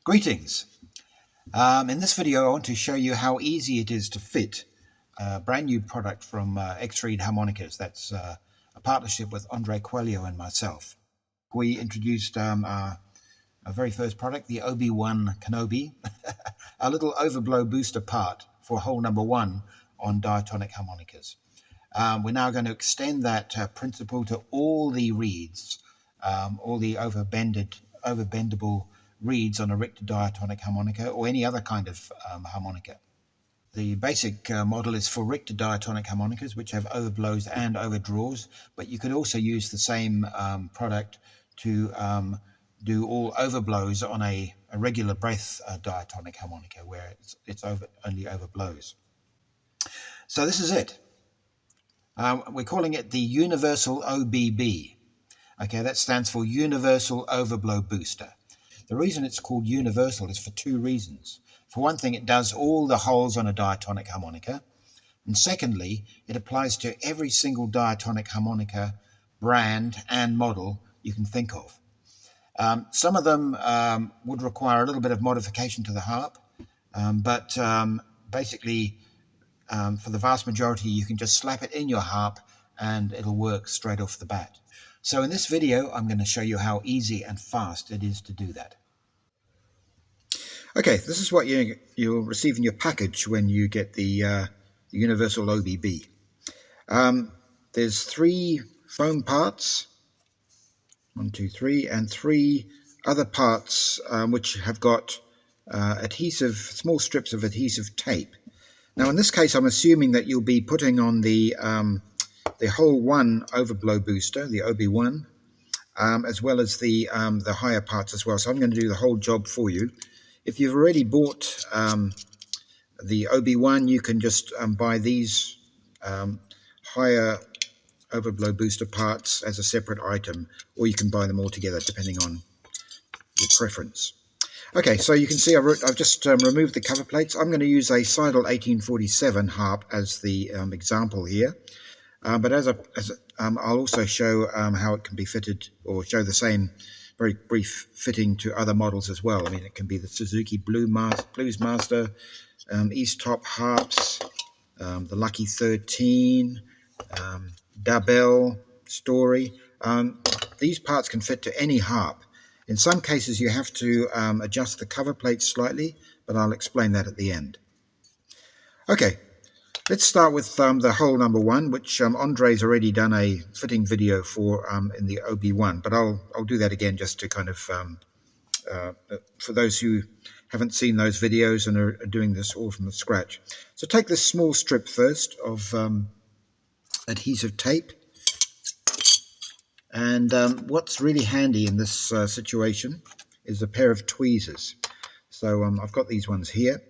Greetings. In this video I want to show you how easy it is to fit a brand new product from X-Reed Harmonicas. That's a partnership with Andre Coelho and myself. We introduced our very first product, the OB1 Kenobi, a little overblow booster part for hole number 1 on diatonic harmonicas. We're now going to extend that principle to all the reeds, all the overbendable reeds on a Richter diatonic harmonica or any other kind of harmonica. The basic model is for Richter diatonic harmonicas, which have overblows and overdraws, but you could also use the same product to do all overblows on a regular breath diatonic harmonica, where it's only overblows. So this is it. We're calling it the Universal OBB. Okay, that stands for Universal Overblow Booster. The reason it's called universal is for two reasons. For one thing, it does all the holes on a diatonic harmonica. And secondly, it applies to every single diatonic harmonica brand and model you can think of. Some of them would require a little bit of modification to the harp, but basically, for the vast majority, you can just slap it in your harp and it'll work straight off the bat. So in this video, I'm going to show you how easy and fast it is to do that. Okay, this is what you'll receive in your package when you get the Universal OBB. There's 3 foam parts, 1, 2, 3, and 3 other parts which have got small strips of adhesive tape. Now in this case, I'm assuming that you'll be putting on the hole 1 overblow booster, the OB1, as well as the higher parts as well. So I'm going to do the whole job for you. If you've already bought the OB1, you can just buy these higher overblow booster parts as a separate item, or you can buy them all together depending on your preference. Okay, so you can see I've just removed the cover plates. I'm going to use a Seidel 1847 harp as the example here. But I'll also show how it can be fitted, or show the same very brief fitting to other models as well. I mean, it can be the Suzuki Bluesmaster, East Top harps, the Lucky 13, Dabell, Story. These parts can fit to any harp. In some cases, you have to adjust the cover plates slightly, but I'll explain that at the end. Okay. Let's start with the hole number 1, which Andre's already done a fitting video for in the OB1, but I'll do that again just to kind of, for those who haven't seen those videos and are doing this all from the scratch. So take this small strip first of adhesive tape, and what's really handy in this situation is a pair of tweezers. So I've got these ones here.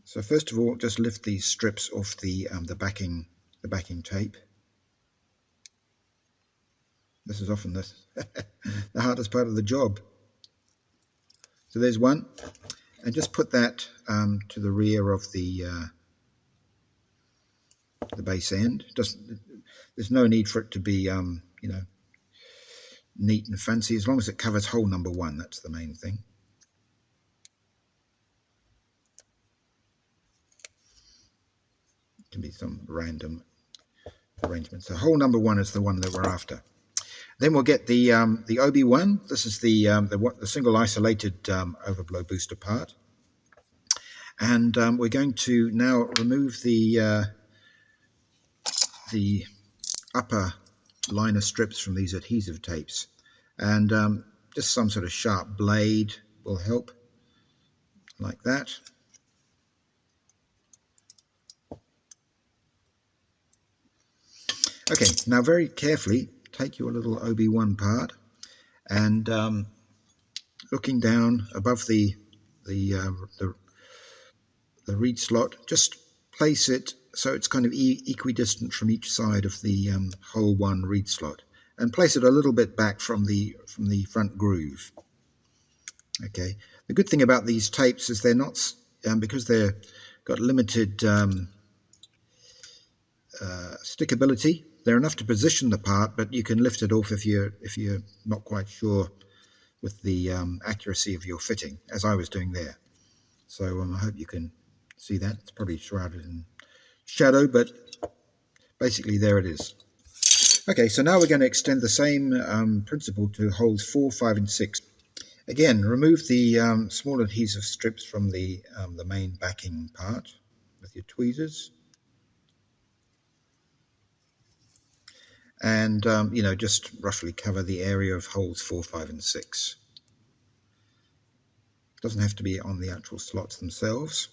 So first of all, just lift these strips off the backing tape. This is often the hardest part of the job. So there's one, and just put that to the rear of the base end. There's no need for it to be neat and fancy, as long as it covers hole number 1. That's the main thing. Can be some random arrangement. So hole number 1 is the one that we're after. Then we'll get the OB1. This is the single isolated overblow booster part, and we're going to now remove the upper liner strips from these adhesive tapes, and just some sort of sharp blade will help, like that. Okay, now very carefully take your little OB1 part, and looking down above the reed slot, just place it so it's kind of equidistant from each side of the hole 1 reed slot, and place it a little bit back from the front groove. Okay, the good thing about these tapes is they're not, because they're got limited stickability. They're enough to position the part, but you can lift it off if you're not quite sure with the accuracy of your fitting, as I was doing there. So I hope you can see that. It's probably shrouded in shadow, but basically there it is. Okay, so now we're going to extend the same principle to holes 4, 5 and 6. Again, remove the small adhesive strips from the main backing part with your tweezers. And, you know, just roughly cover the area of holes 4, 5 and 6. Doesn't have to be on the actual slots themselves.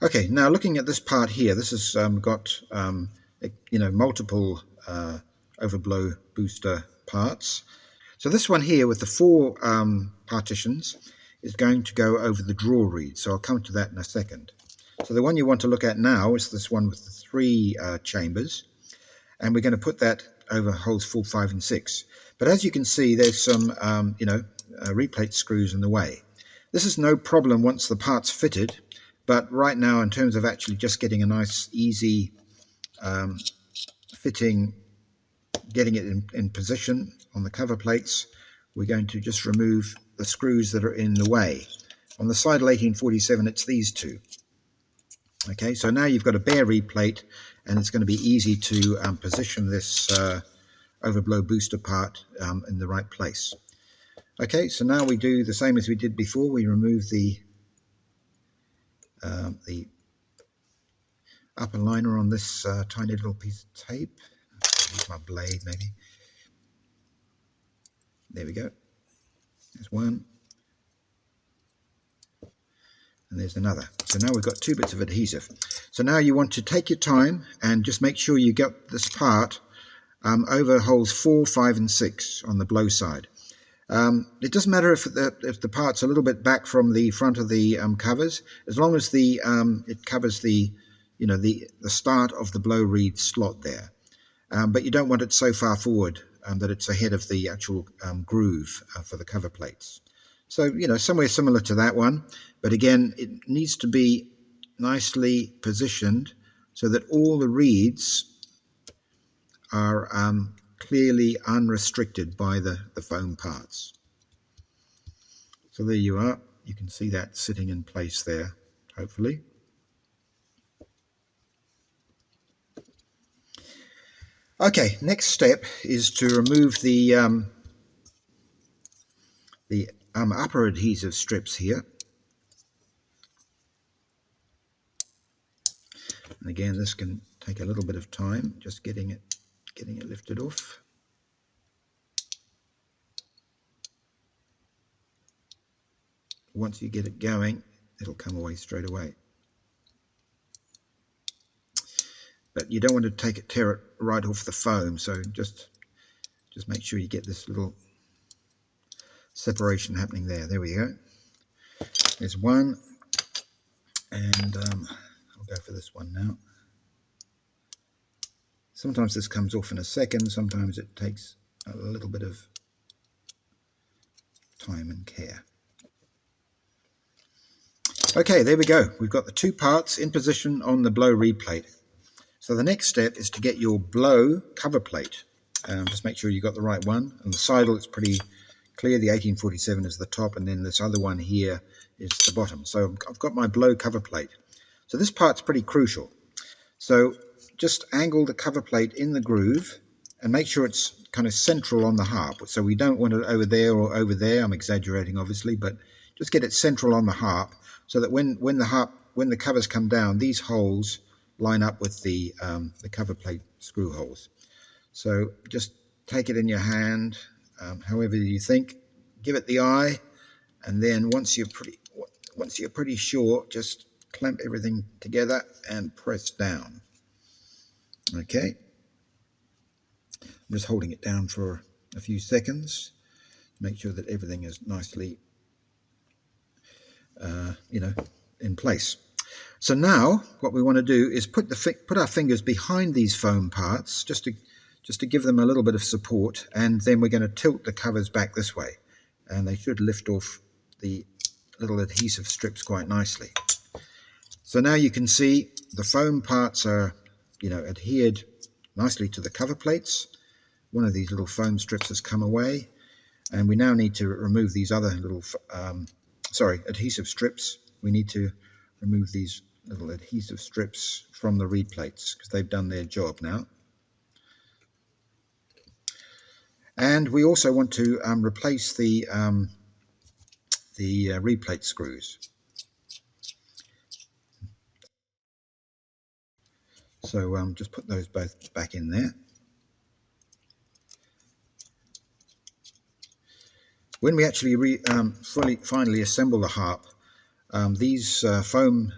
Okay, now looking at this part here, this has got you know, multiple overblow booster parts. So this one here with the 4 partitions is going to go over the draw reed, so I'll come to that in a second. So the one you want to look at now is this one with the 3 chambers, and we're going to put that over holes 4, 5 and 6. But as you can see, there's some you know, replate screws in the way. This is no problem once the part's fitted, but right now, in terms of actually just getting a nice, easy fitting, getting it in position on the cover plates, we're going to just remove the screws that are in the way. On the Seidel 1847, it's these 2. Okay, so now you've got a bare reed plate, and it's going to be easy to position this overblow booster part in the right place. Okay, so now we do the same as we did before. We remove the upper liner on this tiny little piece of tape. Use my blade maybe. There we go. There's one. And there's another. So now we've got 2 bits of adhesive. So now you want to take your time and just make sure you get this part over holes 4, 5 and 6 on the blow side. It doesn't matter if the part's a little bit back from the front of the covers, as long as the it covers the, you know, the start of the blow reed slot there. But you don't want it so far forward that it's ahead of the actual groove for the cover plates. So, you know, somewhere similar to that one, but again, it needs to be nicely positioned so that all the reeds are clearly unrestricted by the foam parts. So there you are. You can see that sitting in place there, hopefully. Okay, next step is to remove the upper adhesive strips here. And again, this can take a little bit of time, just getting it lifted off. Once you get it going, it'll come away straight away. But you don't want to tear it right off the foam, so just make sure you get this little separation happening there. There we go. There's one, and I'll go for this one now. Sometimes this comes off in a second, sometimes it takes a little bit of time and care. Okay, there we go. We've got the 2 parts in position on the blow reed plate. So the next step is to get your blow cover plate. Just make sure you got the right one. And the Seidel, it's pretty clear. The 1847 is the top, and then this other one here is the bottom. So I've got my blow cover plate. So this part's pretty crucial. So just angle the cover plate in the groove and make sure it's kind of central on the harp. So we don't want it over there or over there. I'm exaggerating, obviously, but just get it central on the harp so that when the covers come down, these holes line up with the cover plate screw holes. So just take it in your hand, however you think, give it the eye, and then once you're pretty sure, just clamp everything together and press down. Okay, I'm just holding it down for a few seconds, make sure that everything is nicely you know, in place. So now what we want to do is put our fingers behind these foam parts just to give them a little bit of support, and then we're going to tilt the covers back this way, and they should lift off the little adhesive strips quite nicely. So now you can see the foam parts are, you know, adhered nicely to the cover plates. one of these little foam strips has come away, and we now need to remove these other little adhesive strips. We need to remove these little adhesive strips from the reed plates because they've done their job now. And we also want to replace the reed plate screws. So just put those both back in there. When we actually finally assemble the harp, these foam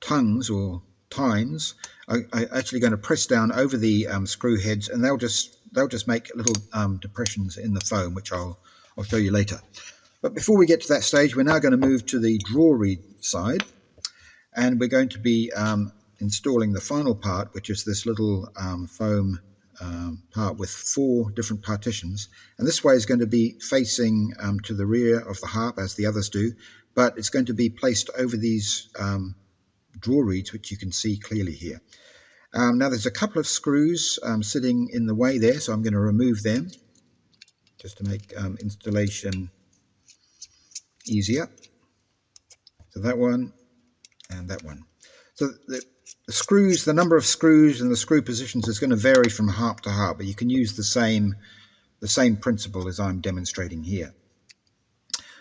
tongues or tines are actually going to press down over the screw heads, and they'll just make little depressions in the foam, which I'll show you later. But before we get to that stage, we're now going to move to the draw reed side, and we're going to be installing the final part, which is this little foam part with 4 different partitions. And this way is going to be facing to the rear of the harp, as the others do, but it's going to be placed over these draw reeds, which you can see clearly here. Now there's a couple of screws sitting in the way there, so I'm going to remove them just to make installation easier. So that one and that one. So the screws, the number of screws and the screw positions is going to vary from harp to harp, but you can use the same principle as I'm demonstrating here.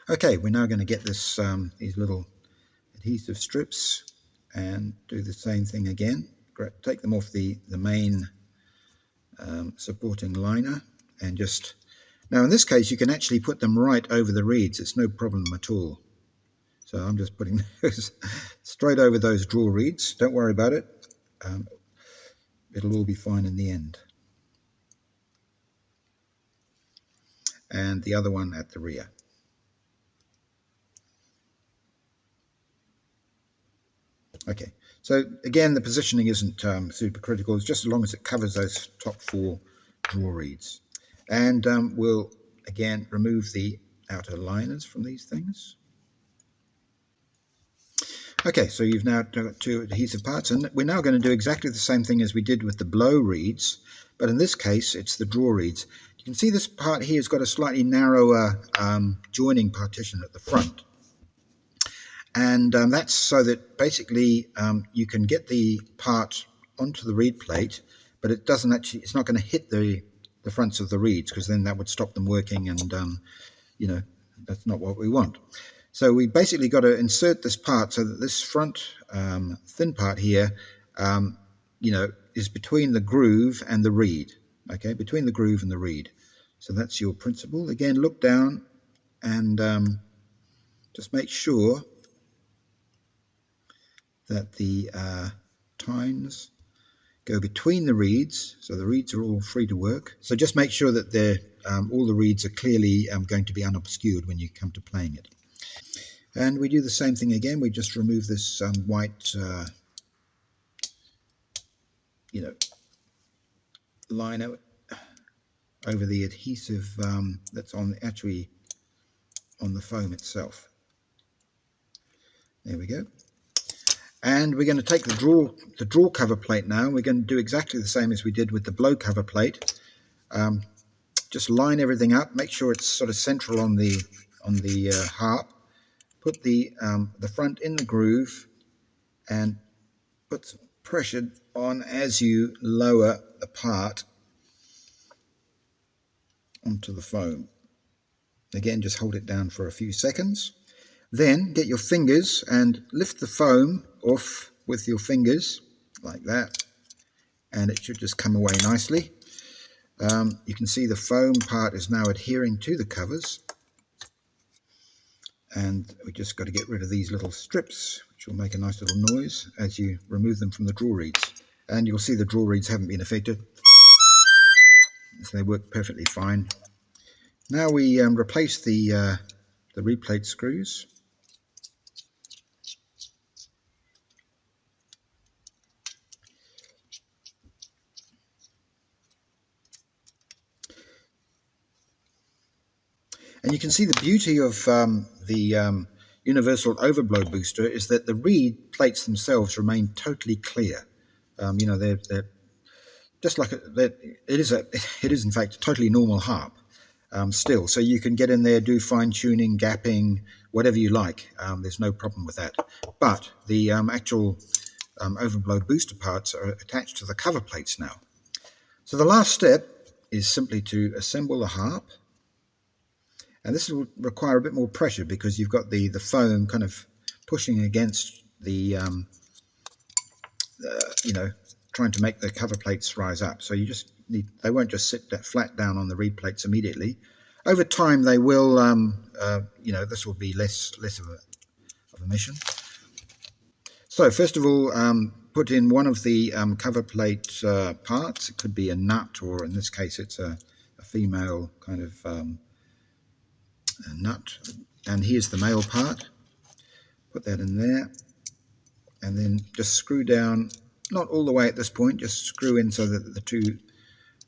Okay, we're now going to get this these little adhesive strips and do the same thing again. Take them off the main supporting liner, and just now in this case you can actually put them right over the reeds. It's no problem at all. So I'm just putting those straight over those draw reeds. Don't worry about it. It'll all be fine in the end. And the other one at the rear. Okay, so again, the positioning isn't super critical. It's just as long as it covers those top 4 draw reeds. And we'll again remove the outer liners from these things. Okay, so you've now got 2 adhesive parts, and we're now going to do exactly the same thing as we did with the blow reeds, but in this case it's the draw reeds. You can see this part here has got a slightly narrower joining partition at the front, and that's so that basically you can get the part onto the reed plate, but it doesn't actually, it's not going to hit the fronts of the reeds, because then that would stop them working, and you know, that's not what we want. So we basically got to insert this part so that this front thin part here, you know, is between the groove and the reed. Okay, between the groove and the reed. So that's your principle. Again, look down and just make sure that the tines go between the reeds, so the reeds are all free to work. So just make sure that they're, all the reeds are clearly going to be unobscured when you come to playing it. And we do the same thing again. We just remove this white, you know, liner over the adhesive that's actually on the foam itself. There we go. And we're going to take the draw cover plate now. We're going to do exactly the same as we did with the blow cover plate. Just line everything up. Make sure it's sort of central on the harp. Put the front in the groove and put some pressure on as you lower the part onto the foam. Again, just hold it down for a few seconds. Then get your fingers and lift the foam off with your fingers like that, and it should just come away nicely. You can see the foam part is now adhering to the covers. And we just got to get rid of these little strips, which will make a nice little noise as you remove them from the draw reeds. And you'll see the draw reeds haven't been affected, so they work perfectly fine. Now we replace the reed plate screws. And you can see the beauty of the Universal Overblow booster is that the reed plates themselves remain totally clear. You know, they're just like it is in fact a totally normal harp still. So you can get in there, do fine tuning, gapping, whatever you like. There's no problem with that. But the actual overblow booster parts are attached to the cover plates now. So the last step is simply to assemble the harp. And this will require a bit more pressure because you've got the foam kind of pushing against the, trying to make the cover plates rise up. So you just need, they won't just sit flat down on the reed plates immediately. Over time they will, this will be less of a mission. So first of all, put in one of the cover plate parts. It could be a nut, or in this case it's a female kind of a nut, and here's the male part. Put that in there, and then just screw down, not all the way at this point, just screw in so that the two,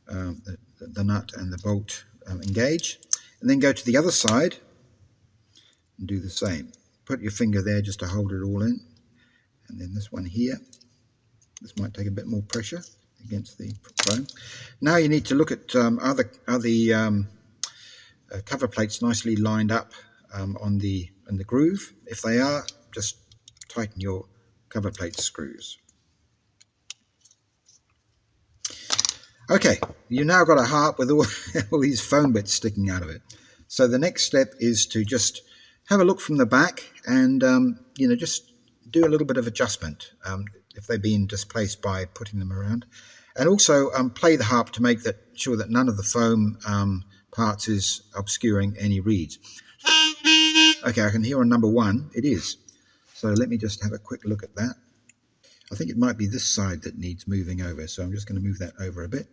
the nut and the bolt engage, and then go to the other side and do the same. Put your finger there just to hold it all in, and then this one here. This might take a bit more pressure against the foam. Now you need to look at are the cover plates nicely lined up in the groove. If they are, just tighten your cover plate screws. Okay, you've now got a harp with all these foam bits sticking out of it. So the next step is to just have a look from the back and just do a little bit of adjustment if they've been displaced by putting them around, and also play the harp to make sure that none of the foam parts is obscuring any reeds. Okay, I can hear on number 1, it is. So let me just have a quick look at that. I think it might be this side that needs moving over, so I'm just going to move that over a bit.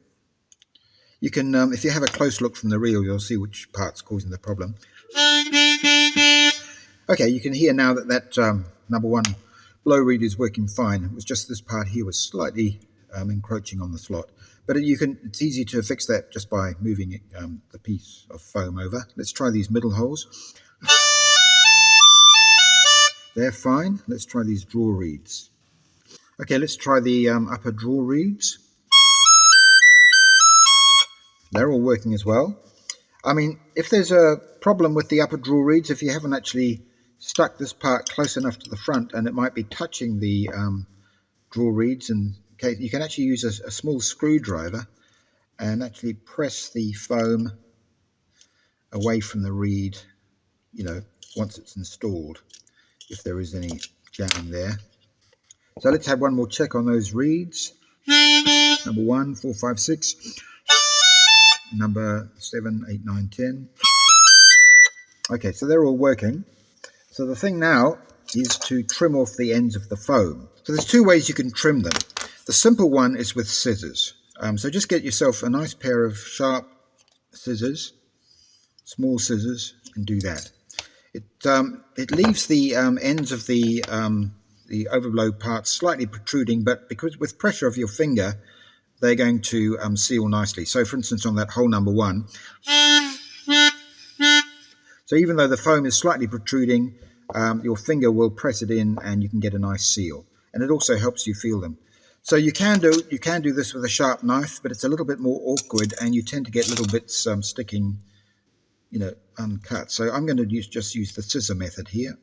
You can, if you have a close look from the reel, you'll see which part's causing the problem. Okay, you can hear now that number 1 blow reed is working fine. It was just this part here was slightly encroaching on the slot. But it's easy to fix that just by moving the piece of foam over. Let's try these middle holes. They're fine. Let's try these draw reeds. Okay, let's try the upper draw reeds. They're all working as well. I mean, if there's a problem with the upper draw reeds, if you haven't actually stuck this part close enough to the front and it might be touching the draw reeds, and you can actually use a small screwdriver and actually press the foam away from the reed, once it's installed, if there is any jamming there. So let's have one more check on those reeds. Number 1, 4, 5, 6. Number 7, 8, 9, 10. Okay, so they're all working. So the thing now is to trim off the ends of the foam. So there's 2 ways you can trim them. The simple one is with scissors. So just get yourself a nice pair of sharp scissors, small scissors, and do that. It leaves the ends of the overblow parts slightly protruding, but because with pressure of your finger, they're going to seal nicely. So for instance, on that hole number 1, so even though the foam is slightly protruding, your finger will press it in and you can get a nice seal. And it also helps you feel them. So you can do this with a sharp knife, but it's a little bit more awkward and you tend to get little bits sticking, uncut. So I'm going to just use the scissor method here.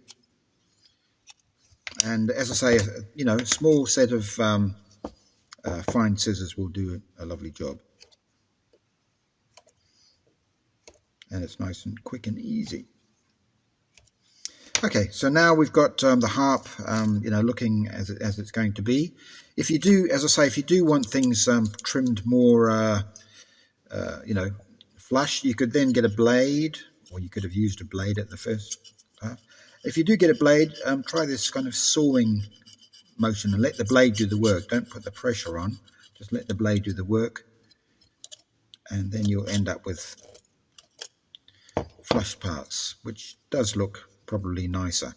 And as I say, a small set of fine scissors will do a lovely job. And it's nice and quick and easy. Okay, so now we've got the harp, looking as it's going to be. If you do, as I say, if you do want things trimmed more, flush, you could then get a blade, or you could have used a blade at the first part. If you do get a blade, try this kind of sawing motion and let the blade do the work. Don't put the pressure on, just let the blade do the work, and then you'll end up with flush parts, which does look probably nicer.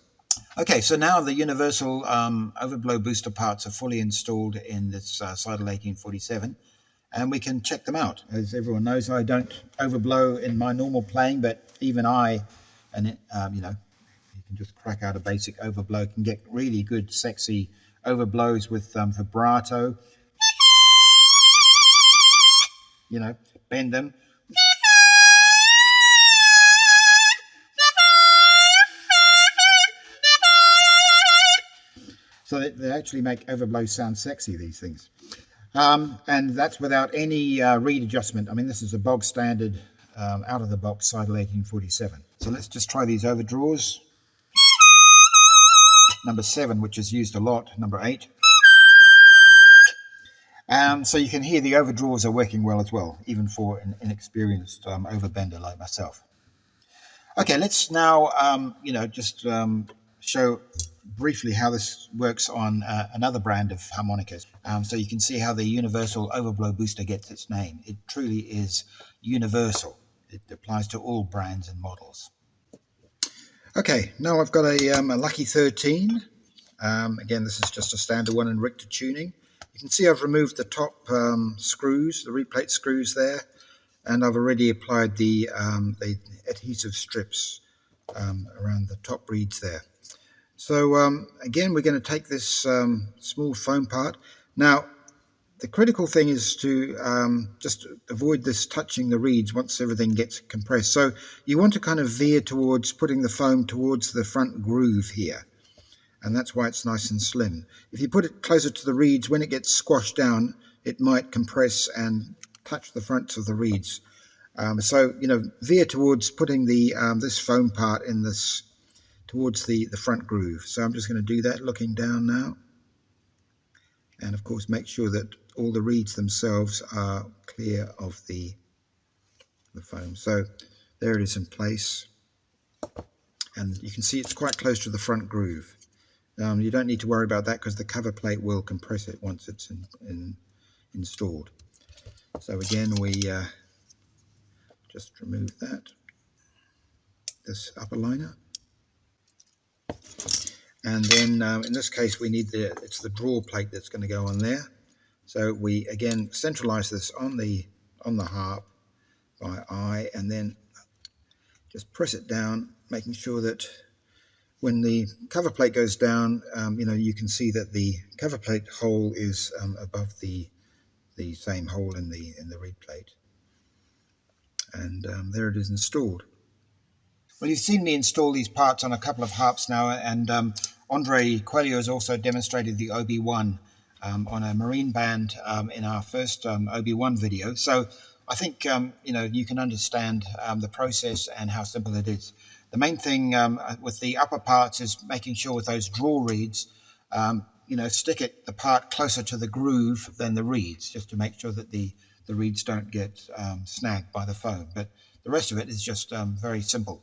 Okay, so now the Universal Overblow booster parts are fully installed in this Seidel 1847, and we can check them out. As everyone knows, I don't overblow in my normal playing, but even I, and you can just crack out a basic overblow, can get really good, sexy overblows with vibrato. bend them. So they actually make overblow sound sexy, these things. And that's without any reed adjustment. I mean, this is a bog standard out of the box Seidel 1847. So let's just try these overdraws. Number 7, which is used a lot. Number 8. So you can hear the overdraws are working well as well, even for an inexperienced overbender like myself. Okay, let's now just show briefly how this works on another brand of harmonicas. So you can see how the Universal Overblow Booster gets its name. It truly is universal. It applies to all brands and models. Okay, now I've got a Lucky 13. Again, this is just a standard one in Richter tuning. You can see I've removed the top screws, the replate screws there, and I've already applied the adhesive strips around the top reeds there. So again, we're going to take this small foam part. Now, the critical thing is to just avoid this touching the reeds once everything gets compressed. So you want to kind of veer towards putting the foam towards the front groove here. And that's why it's nice and slim. If you put it closer to the reeds, when it gets squashed down, it might compress and touch the fronts of the reeds. So veer towards putting the this foam part in this towards the front groove. So I'm just going to do that, looking down now. And of course, make sure that all the reeds themselves are clear of the foam. So there it is in place. And you can see it's quite close to the front groove. You don't need to worry about that because the cover plate will compress it once it's installed. So again, we just remove this upper liner. And then in this case, we need it's the draw plate that's going to go on there. So we again centralize this on the harp by eye, and then just press it down, making sure that when the cover plate goes down, you can see that the cover plate hole is above the same hole in the reed plate. And there it is installed. Well, you've seen me install these parts on a couple of harps now, and Andre Coelho has also demonstrated the OB1 on a marine band in our first OB1 video. So I think you can understand the process and how simple it is. The main thing with the upper parts is making sure with those draw reeds, stick the part closer to the groove than the reeds, just to make sure that the reeds don't get snagged by the foam. But the rest of it is just very simple.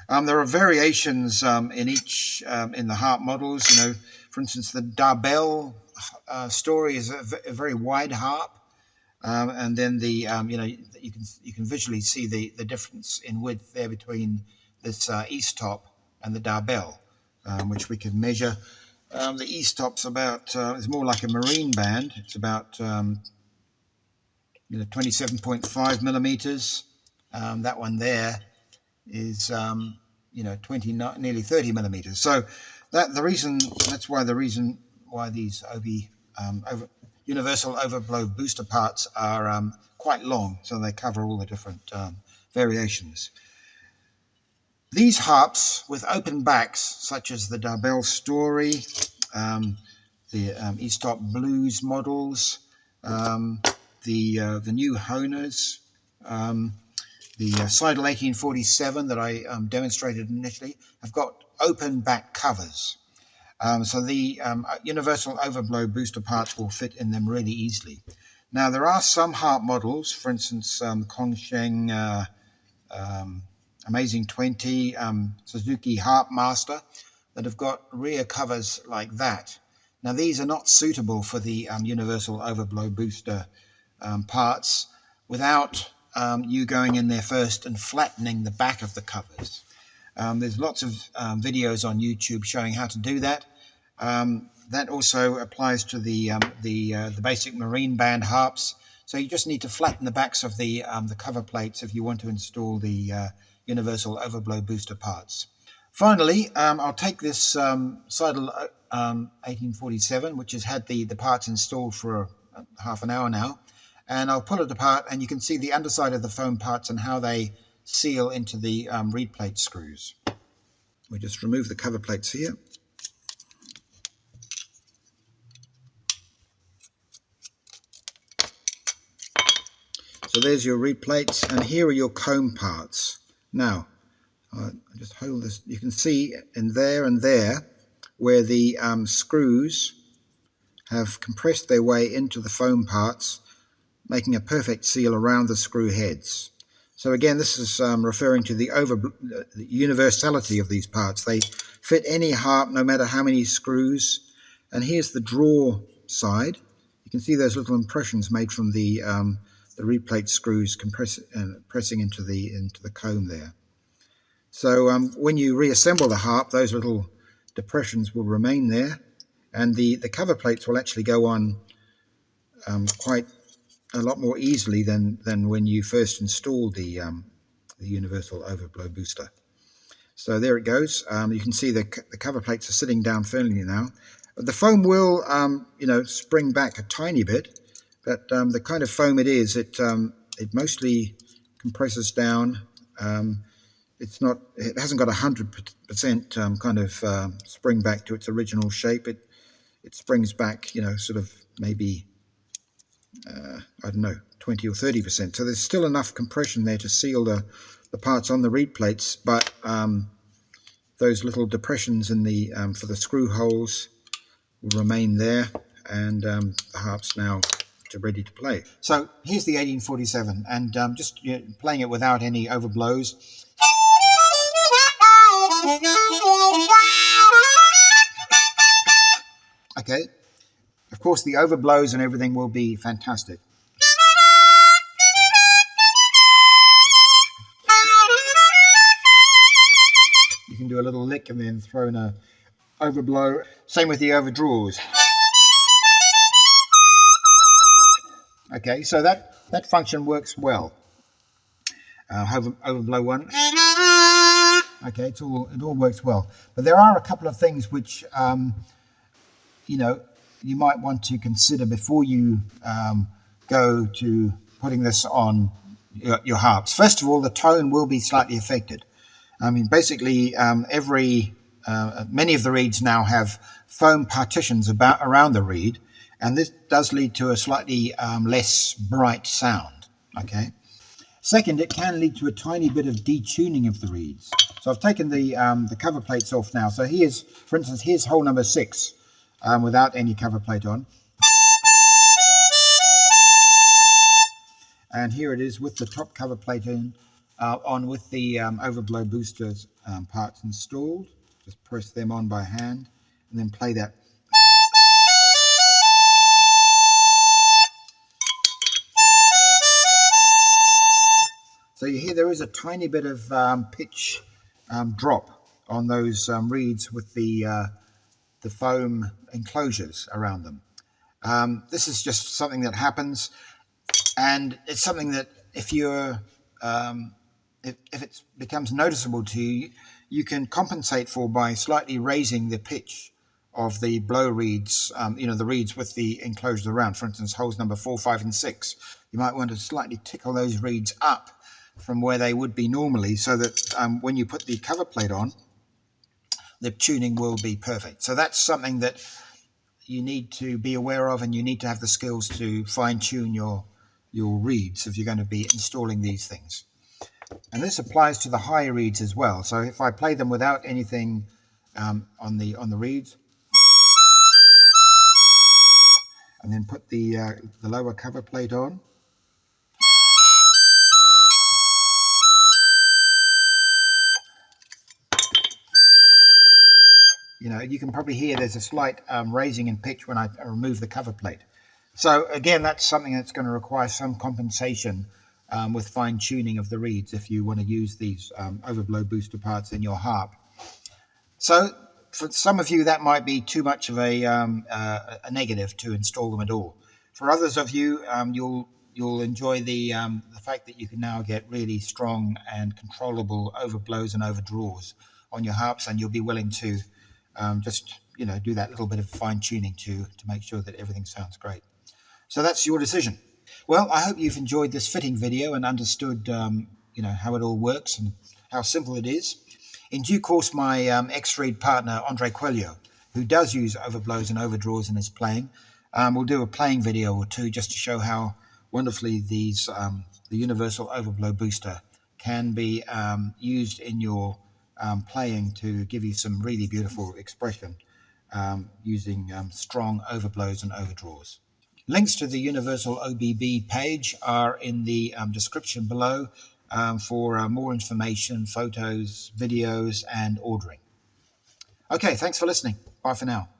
There are variations in each in the harp models. For instance, the Darbel story is a very wide harp, and then the you can visually see the difference in width there between this east top and the Darbel, which we can measure. The east top's about is more like a marine band. It's about 27.5 millimeters. That one there is 29, nearly 30 millimeters. So that's why these Universal Overblow Booster parts are quite long, so they cover all the different variations. These harps with open backs, such as the Darbel Story, the East Top Blues models, the new Honers, the Seidel 1847 that I demonstrated initially, have got open back covers. So the Universal Overblow Booster parts will fit in them really easily. Now, there are some harp models, for instance, Kongsheng Amazing 20, Suzuki Harp Master, that have got rear covers like that. Now, these are not suitable for the Universal Overblow Booster parts without you going in there first and flattening the back of the covers. There's lots of videos on YouTube showing how to do that. That also applies to the basic marine band harps. So you just need to flatten the backs of the cover plates if you want to install the Universal Overblow Booster parts. Finally, I'll take this Seidel 1847, which has had the parts installed for half an hour now, and I'll pull it apart, and you can see the underside of the foam parts and how they seal into the reed plate screws. We just remove the cover plates here. So there's your reed plates, and here are your comb parts. Now, I just hold this. You can see in there and there where the screws have compressed their way into the foam parts, making a perfect seal around the screw heads. So again, this is referring to the universality of these parts. They fit any harp, no matter how many screws. And here's the draw side. You can see those little impressions made from the reed plate screws pressing into the comb there. So when you reassemble the harp, those little depressions will remain there, and the cover plates will actually go on quite a lot more easily than when you first installed the Universal Overblow booster. So there it goes. You can see the cover plates are sitting down firmly now. The foam will, spring back a tiny bit, but the kind of foam it is, it mostly compresses down. It hasn't got 100% kind of spring back to its original shape. It springs back, sort of maybe, I don't know, 20 or 30%. So there's still enough compression there to seal the parts on the reed plates, but those little depressions in the for the screw holes will remain there, and the harp's now ready to play. So here's the 1847, and just playing it without any overblows. Okay, of course the overblows and everything will be fantastic. You can do a little lick and then throw in a overblow. Same with the overdraws. Okay, so that function works well. Overblow one. Okay, it all works well. But there are a couple of things which you might want to consider before you go to putting this on your harps. First of all, the tone will be slightly affected. I mean, basically, many of the reeds now have foam partitions around the reed, and this does lead to a slightly less bright sound. Okay. Second, it can lead to a tiny bit of detuning of the reeds. So I've taken the cover plates off now. So for instance, here's hole number 6 without any cover plate on. And here it is with the top cover plate on with the Overblow boosters parts installed. Just press them on by hand and then play that. So you hear there is a tiny bit of pitch drop on those reeds with the foam enclosures around them. This is just something that happens, and it's something that if it becomes noticeable to you, you can compensate for by slightly raising the pitch of the blow reeds, the reeds with the enclosures around. For instance, holes number 4, 5, and 6. You might want to slightly tickle those reeds up from where they would be normally, so that when you put the cover plate on, the tuning will be perfect. So that's something that you need to be aware of, and you need to have the skills to fine-tune your reeds if you're going to be installing these things. And this applies to the high reeds as well. So if I play them without anything on the reeds, and then put the lower cover plate on, you can probably hear there's a slight raising in pitch when I remove the cover plate. So again, that's something that's going to require some compensation with fine tuning of the reeds if you want to use these overblow booster parts in your harp. So for some of you, that might be too much of a negative to install them at all. For others of you, you'll enjoy the fact that you can now get really strong and controllable overblows and overdraws on your harps, and you'll be willing to just do that little bit of fine tuning to make sure that everything sounds great. So that's your decision. Well, I hope you've enjoyed this fitting video and understood, how it all works and how simple it is. In due course, my ex-reed partner, Andre Coelho, who does use overblows and overdraws in his playing, will do a playing video or two just to show how wonderfully the Universal Overblow Booster can be used in your playing to give you some really beautiful expression using strong overblows and overdraws. Links to the Universal OBB page are in the description below for more information, photos, videos, and ordering. Okay, thanks for listening. Bye for now.